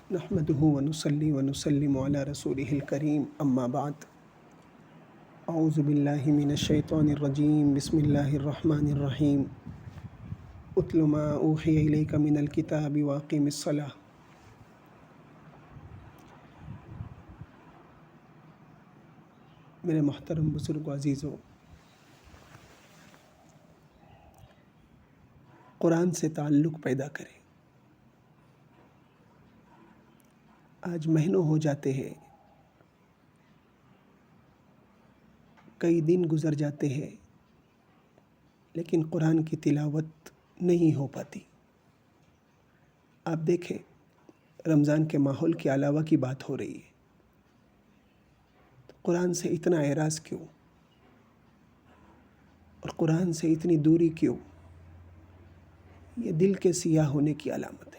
نحمده ونصلي ونسلم على رسوله الكريم اما بعد اعوذ باللہ من الشیطان الرجیم بسم اللہ الرحمن الرحیم اتل ما اوحی الیک من الکتاب واقم الصلاۃ۔ میرے محترم بزرگ و عزیزو، قرآن سے تعلق پیدا کریں۔ آج مہینوں ہو جاتے ہیں، کئی دن گزر جاتے ہیں، لیکن قرآن کی تلاوت نہیں ہو پاتی۔ آپ دیکھیں، رمضان کے ماحول کے علاوہ کی بات ہو رہی ہے، تو قرآن سے اتنا اعراض کیوں اور قرآن سے اتنی دوری کیوں؟ یہ دل کے سیاہ ہونے کی علامت ہے۔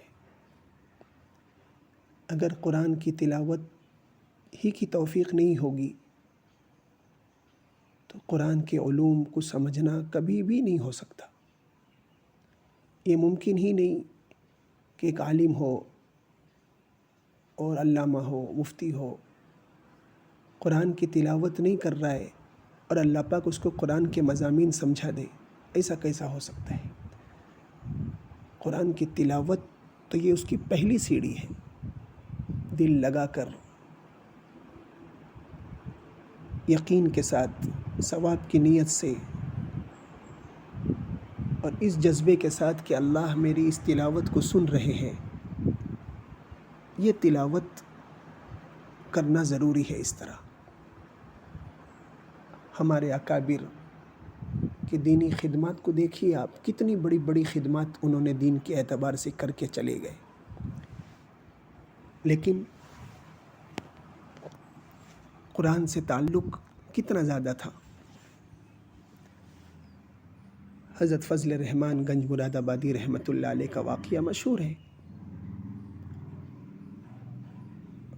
اگر قرآن کی تلاوت ہی کی توفیق نہیں ہوگی تو قرآن کے علوم کو سمجھنا کبھی بھی نہیں ہو سکتا۔ یہ ممکن ہی نہیں کہ ایک عالم ہو اور علامہ ہو، مفتی ہو، قرآن کی تلاوت نہیں کر رہا ہے اور اللہ پاک اس کو قرآن کے مضامین سمجھا دے۔ ایسا کیسا ہو سکتا ہے؟ قرآن کی تلاوت تو یہ اس کی پہلی سیڑھی ہے۔ دل لگا کر، یقین کے ساتھ، ثواب کی نیت سے اور اس جذبے کے ساتھ کہ اللہ میری اس تلاوت کو سن رہے ہیں، یہ تلاوت کرنا ضروری ہے۔ اس طرح ہمارے اکابر کی دینی خدمات کو دیکھیے آپ، کتنی بڑی بڑی خدمات انہوں نے دین کے اعتبار سے کر کے چلے گئے، لیکن قرآن سے تعلق کتنا زیادہ تھا۔ حضرت فضل رحمان گنج مراد آبادی رحمۃ اللہ علیہ کا واقعہ مشہور ہے۔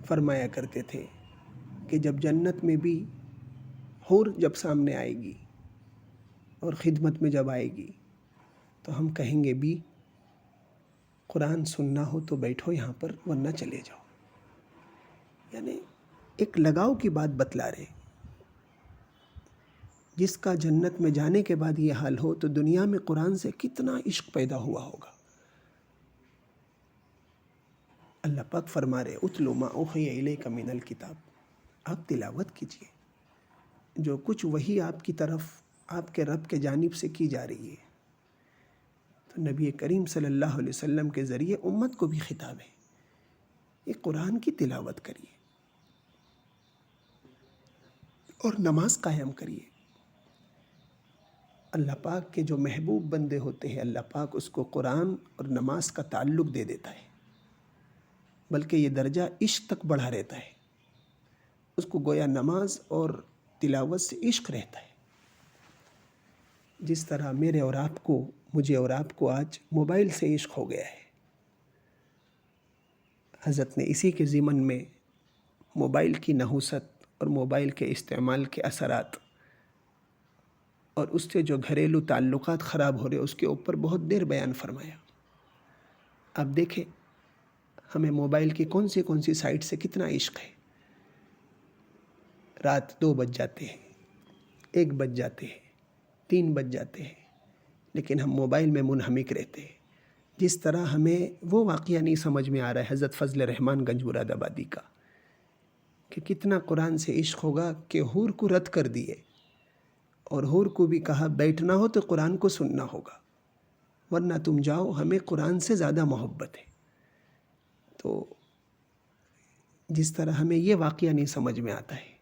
فرمایا کرتے تھے کہ جب جنت میں بھی حور جب سامنے آئے گی اور خدمت میں جب آئے گی تو ہم کہیں گے بھی قرآن سننا ہو تو بیٹھو یہاں پر، ورنہ چلے جاؤ۔ یعنی ایک لگاؤ کی بات بتلا رہے۔ جس کا جنت میں جانے کے بعد یہ حال ہو تو دنیا میں قرآن سے کتنا عشق پیدا ہوا ہوگا۔ اللہ پاک فرما رہے اتل ما اوحی الیک من الکتاب، آپ تلاوت کیجئے جو کچھ وہی آپ کی طرف، آپ کے رب کے جانب سے کی جا رہی ہے۔ تو نبی کریم صلی اللہ علیہ وسلم کے ذریعے امت کو بھی خطاب ہے، یہ قرآن کی تلاوت کریے اور نماز قائم کریے۔ اللہ پاک کے جو محبوب بندے ہوتے ہیں، اللہ پاک اس کو قرآن اور نماز کا تعلق دے دیتا ہے، بلکہ یہ درجہ عشق تک بڑھا رہتا ہے۔ اس کو گویا نماز اور تلاوت سے عشق رہتا ہے۔ جس طرح میرے اور آپ کو، مجھے اور آپ کو آج موبائل سے عشق ہو گیا ہے۔ حضرت نے اسی کے ضمن میں موبائل کی نحوست اور موبائل کے استعمال کے اثرات اور اس سے جو گھریلو تعلقات خراب ہو رہے اس کے اوپر بہت دیر بیان فرمایا۔ آپ دیکھیں، ہمیں موبائل کی کون سی سائٹ سے کتنا عشق ہے۔ رات 2 بج جاتے ہیں، 1 بج جاتے ہیں، 3 بج جاتے ہیں، لیکن ہم موبائل میں منہمک رہتے ہیں۔ جس طرح ہمیں وہ واقعہ نہیں سمجھ میں آ رہا ہے حضرت فضل رحمان گنج مراد آبادی کا، کہ کتنا قرآن سے عشق ہوگا کہ حور کو رد کر دیے اور حور کو بھی کہا بیٹھنا ہو تو قرآن کو سننا ہوگا، ورنہ تم جاؤ، ہمیں قرآن سے زیادہ محبت ہے۔ تو جس طرح ہمیں یہ واقعہ نہیں سمجھ میں آتا ہے،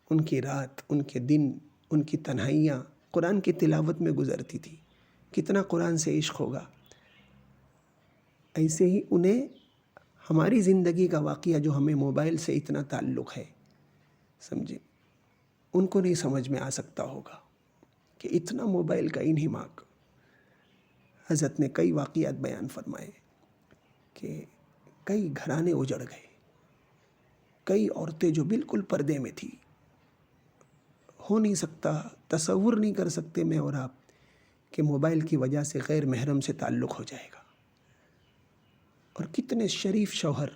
ان کی رات، ان کے دن، ان کی تنہائیاں قرآن کی تلاوت میں گزرتی تھی، کتنا قرآن سے عشق ہوگا۔ ایسے ہی انہیں ہماری زندگی کا واقعہ جو ہمیں موبائل سے اتنا تعلق ہے، سمجھے، ان کو نہیں سمجھ میں آ سکتا ہوگا کہ اتنا موبائل کا انہماک۔ حضرت نے کئی واقعات بیان فرمائے کہ کئی گھرانے اجڑ گئے، کئی عورتیں جو بالکل پردے میں تھی، ہو نہیں سکتا، تصور نہیں کر سکتے میں اور آپ کہ موبائل کی وجہ سے غیر محرم سے تعلق ہو جائے گا۔ اور کتنے شریف شوہر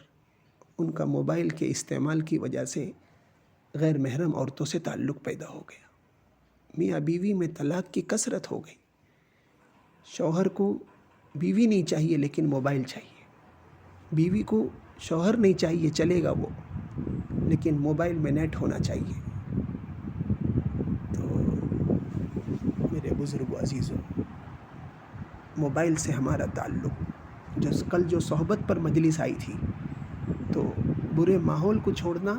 ان کا موبائل کے استعمال کی وجہ سے غیر محرم عورتوں سے تعلق پیدا ہو گیا. میاں بیوی میں طلاق کی کثرت ہو گئی. شوہر کو بیوی نہیں چاہیے لیکن موبائل چاہیے، بیوی کو شوہر نہیں چاہیے، چلے گا وہ، لیکن موبائل میں نیٹ ہونا چاہیے. تو میرے بزرگ و عزیزوں، موبائل سے ہمارا تعلق، کل جو صحبت پر مجلس آئی تھی، تو برے ماحول کو چھوڑنا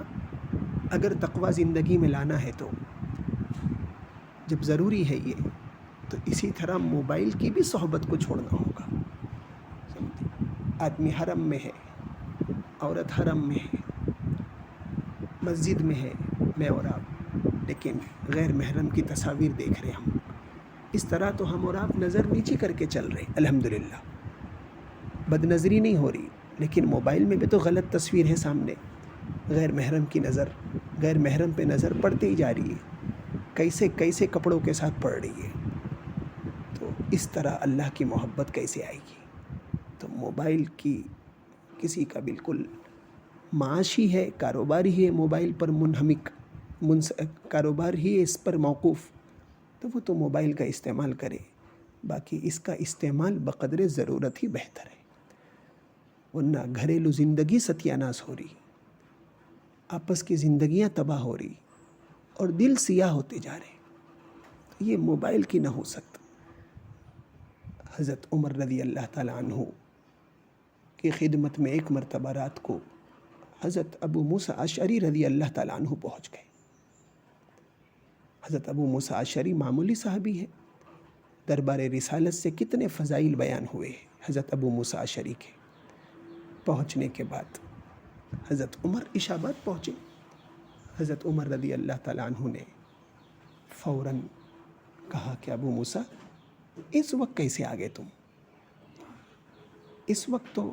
اگر تقوی زندگی میں لانا ہے تو جب ضروری ہے یہ، تو اسی طرح موبائل کی بھی صحبت کو چھوڑنا ہوگا. آدمی حرم میں ہے، عورت حرم میں ہے، مسجد میں ہے، میں اور آپ، لیکن غیر محرم کی تصاویر دیکھ رہے ہم. اس طرح تو ہم اور آپ نظر نیچی کر کے چل رہے. الحمدللہ بد نظری نہیں ہو رہی، لیکن موبائل میں بھی تو غلط تصویر ہے سامنے. غیر محرم کی نظر، غیر محرم پہ نظر پڑتے ہی جا رہی ہے، کیسے کیسے کپڑوں کے ساتھ پڑ رہی ہے. تو اس طرح اللہ کی محبت کیسے آئے گی؟ تو موبائل کی کسی کا بالکل معاشی ہے، کاروباری ہے، موبائل پر منہمک، کاروبار ہی ہے اس پر موقوف، تو وہ تو موبائل کا استعمال کرے. باقی اس کا استعمال بقدر ضرورت ہی بہتر ہے، ورنہ گھریلو زندگی ستیاناس ہو رہی، آپس کی زندگیاں تباہ ہو رہی اور دل سیاہ ہوتے جا رہے. یہ موبائل کی نہ ہو سکتا. حضرت عمر رضی اللہ تعالیٰ عنہ کی خدمت میں ایک مرتبہ رات کو حضرت ابو موسیٰ اشعری رضی اللہ تعالیٰ عنہ پہنچ گئے. حضرت ابو موسیٰ اشعری معمولی صحابی ہے، دربار رسالت سے کتنے فضائل بیان ہوئے حضرت ابو موسیٰ اشعری کے. پہنچنے کے بعد حضرت عمر عشاء بعد پہنچے. حضرت عمر رضی اللہ تعالیٰ عنہ نے فوراً کہا کہ ابو موسیٰ اس وقت کیسے آ گئے تم؟ اس وقت تو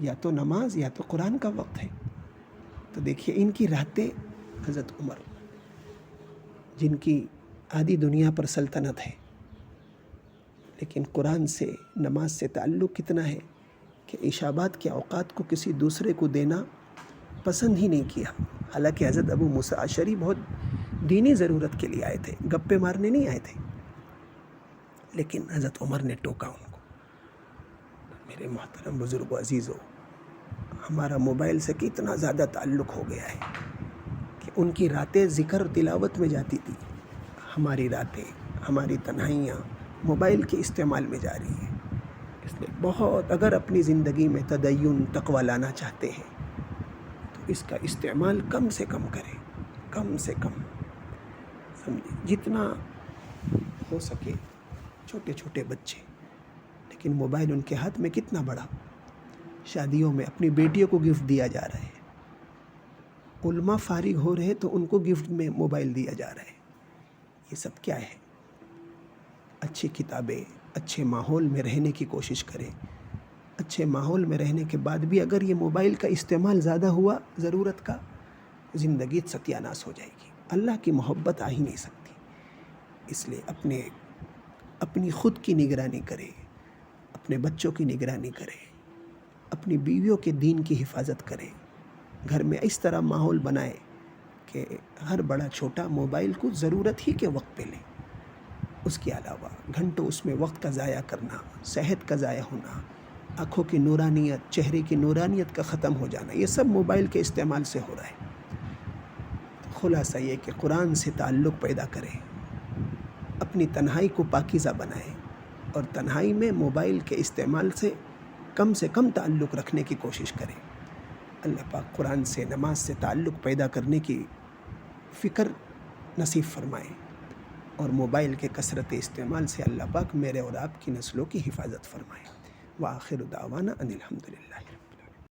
یا تو نماز یا تو قرآن کا وقت ہے. تو دیکھیے ان کی راتیں، حضرت عمر جن کی آدھی دنیا پر سلطنت ہے، لیکن قرآن سے، نماز سے تعلق کتنا ہے کہ عشاء بعد کے اوقات کو کسی دوسرے کو دینا پسند ہی نہیں کیا. حالانکہ حضرت ابو موسیٰ اشعری بہت دینی ضرورت کے لیے آئے تھے، گپے مارنے نہیں آئے تھے، لیکن حضرت عمر نے ٹوکا ان کو. میرے محترم بزرگ و عزیزو، ہمارا موبائل سے کتنا زیادہ تعلق ہو گیا ہے کہ ان کی راتیں ذکر و تلاوت میں جاتی تھی، ہماری راتیں، ہماری تنہائیاں موبائل کے استعمال میں جا رہی ہیں. اس لیے بہت، اگر اپنی زندگی میں تدین تقوی لانا چاہتے ہیں تو اس کا استعمال کم سے کم کریں، کم سے کم، سمجھے، جتنا ہو سکے. چھوٹے چھوٹے بچے، لیکن موبائل ان کے ہاتھ میں کتنا بڑا. شادیوں میں اپنی بیٹیوں کو گفٹ دیا جا رہا ہے، علماء فارغ ہو رہے تو ان کو گفٹ میں موبائل دیا جا رہا ہے. یہ سب کیا ہے؟ اچھی کتابیں، اچھے ماحول میں رہنے کی کوشش کریں. اچھے ماحول میں رہنے کے بعد بھی اگر یہ موبائل کا استعمال زیادہ ہوا ضرورت کا، زندگی ستیاناس ہو جائے گی، اللہ کی محبت آ ہی نہیں سکتی. اس لیے اپنی خود کی نگرانی کرے، اپنے بچوں کی نگرانی کرے، اپنی بیویوں کے دین کی حفاظت کرے. گھر میں اس طرح ماحول بنائے کہ ہر بڑا چھوٹا موبائل کو ضرورت ہی کے وقت پہ لے. اس کے علاوہ گھنٹوں اس میں وقت کا ضائع کرنا، صحت کا ضائع ہونا، آنکھوں کی نورانیت، چہرے کی نورانیت کا ختم ہو جانا، یہ سب موبائل کے استعمال سے ہو رہا ہے. خلاصہ یہ کہ قرآن سے تعلق پیدا کریں، اپنی تنہائی کو پاکیزہ بنائیں، اور تنہائی میں موبائل کے استعمال سے کم تعلق رکھنے کی کوشش کریں. اللہ پاک قرآن سے، نماز سے تعلق پیدا کرنے کی فکر نصیب فرمائے، اور موبائل کے کثرت استعمال سے اللہ پاک میرے اور آپ کی نسلوں کی حفاظت فرمائے. وآخر دعوانا ان الحمدللہ.